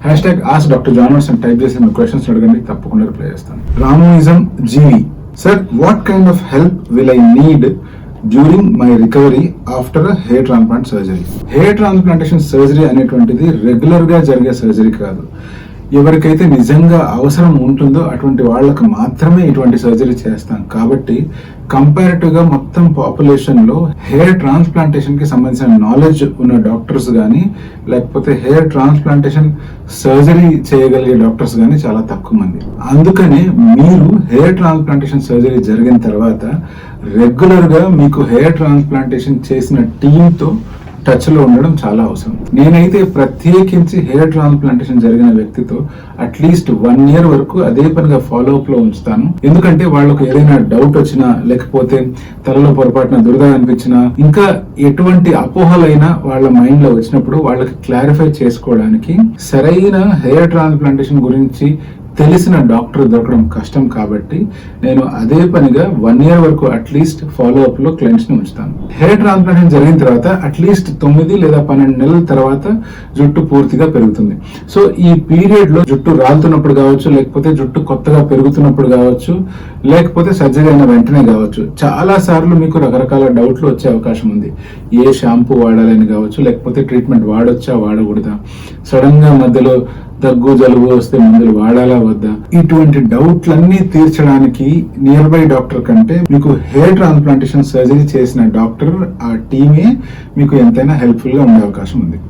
#ask Dr. John Watts అని type చేసి మీ క్వశ్చన్స్ అడగండి, తప్పకుండా రిప్లై చేస్తాను. రామోయిజం జీవి sir, what kind of help will I need during my recovery after hair transplant surgery? Hair transplantation surgery అనేటువంటిది రెగ్యులర్ గా జరిగే సర్జరీ కాదు. ఎవరికైతే నిజంగా అవసరం ఉంటుందో అటువంటి వాళ్ళకు మాత్రమే ఇటువంటి సర్జరీ చేస్తాం. కాబట్టి కంపారిటివ్ గా మొత్తం పాపులేషన్ లో హెయిర్ ట్రాన్స్ప్లాంటేషన్ కి సంబంధించిన నాలెడ్జ్ ఉన్న డాక్టర్స్ కానీ, లేకపోతే హెయిర్ ట్రాన్స్ప్లాంటేషన్ సర్జరీ చేయగలిగే డాక్టర్స్ కానీ చాలా తక్కువ మంది. అందుకనే మీరు హెయిర్ ట్రాన్స్ప్లాంటేషన్ సర్జరీ జరిగిన తర్వాత రెగ్యులర్ గా మీకు హెయిర్ ట్రాన్స్ప్లాంటేషన్ చేసిన టీంతో టచ్ లో ఉండడం చాలా అవసరం. నేనైతే ప్రత్యేకించి హెయిర్ ట్రాన్స్ప్లాంటేషన్ జరిగిన వ్యక్తితో అట్లీస్ట్ 1 year వరకు అదే పనిగా ఫాలో అప్ లో ఉంచుతాను. ఎందుకంటే వాళ్ళకు ఏదైనా డౌట్ వచ్చినా, లేకపోతే తలలో పొరపాటున దురద అనిపించినా, ఇంకా ఎటువంటి అపోహలైనా వాళ్ళ మైండ్ లో వచ్చినప్పుడు వాళ్ళకి క్లారిఫై చేసుకోవడానికి సరైన హెయిర్ ట్రాన్స్ప్లాంటేషన్ గురించి తెలిసిన డాక్టర్ దొరకడం కష్టం. కాబట్టి నేను అదే పనిగా 1 year వరకు అట్లీస్ట్ ఫాలో అప్ లో క్లయింట్స్ ని ఉంచుతాను. హెయిర్ ట్రాన్స్ప్లాంటేషన్ జరిగిన తర్వాత అట్లీస్ట్ 9 లేదా 12 నెలల తర్వాత జుట్టు పూర్తిగా పెరుగుతుంది. సో ఈ పీరియడ్ లో జుట్టు రాలుతున్నప్పుడు కావచ్చు, లేకపోతే జుట్టు కొత్తగా పెరుగుతున్నప్పుడు కావచ్చు, లేకపోతే సర్జరీ అయిన వెంటనే కావచ్చు, చాలా సార్లు మీకు రకరకాల డౌట్లు వచ్చే అవకాశం ఉంది. ఏ షాంపూ వాడాలని కావచ్చు, లేకపోతే ట్రీట్మెంట్ వాడొచ్చా వాడకూడదా, సడన్ గా మధ్యలో దగ్గు జలుబు వస్తే మందులు వాడాలా వద్దా, ఇటువంటి డౌట్లన్నీ తీర్చడానికి నియర్ బై డాక్టర్ కంటే మీకు హెయిర్ ట్రాన్స్ప్లాంటేషన్ సర్జరీ చేసిన డాక్టర్, ఆ టీమే మీకు ఎంతైనా హెల్ప్ఫుల్ గా ఉండే అవకాశం ఉంది.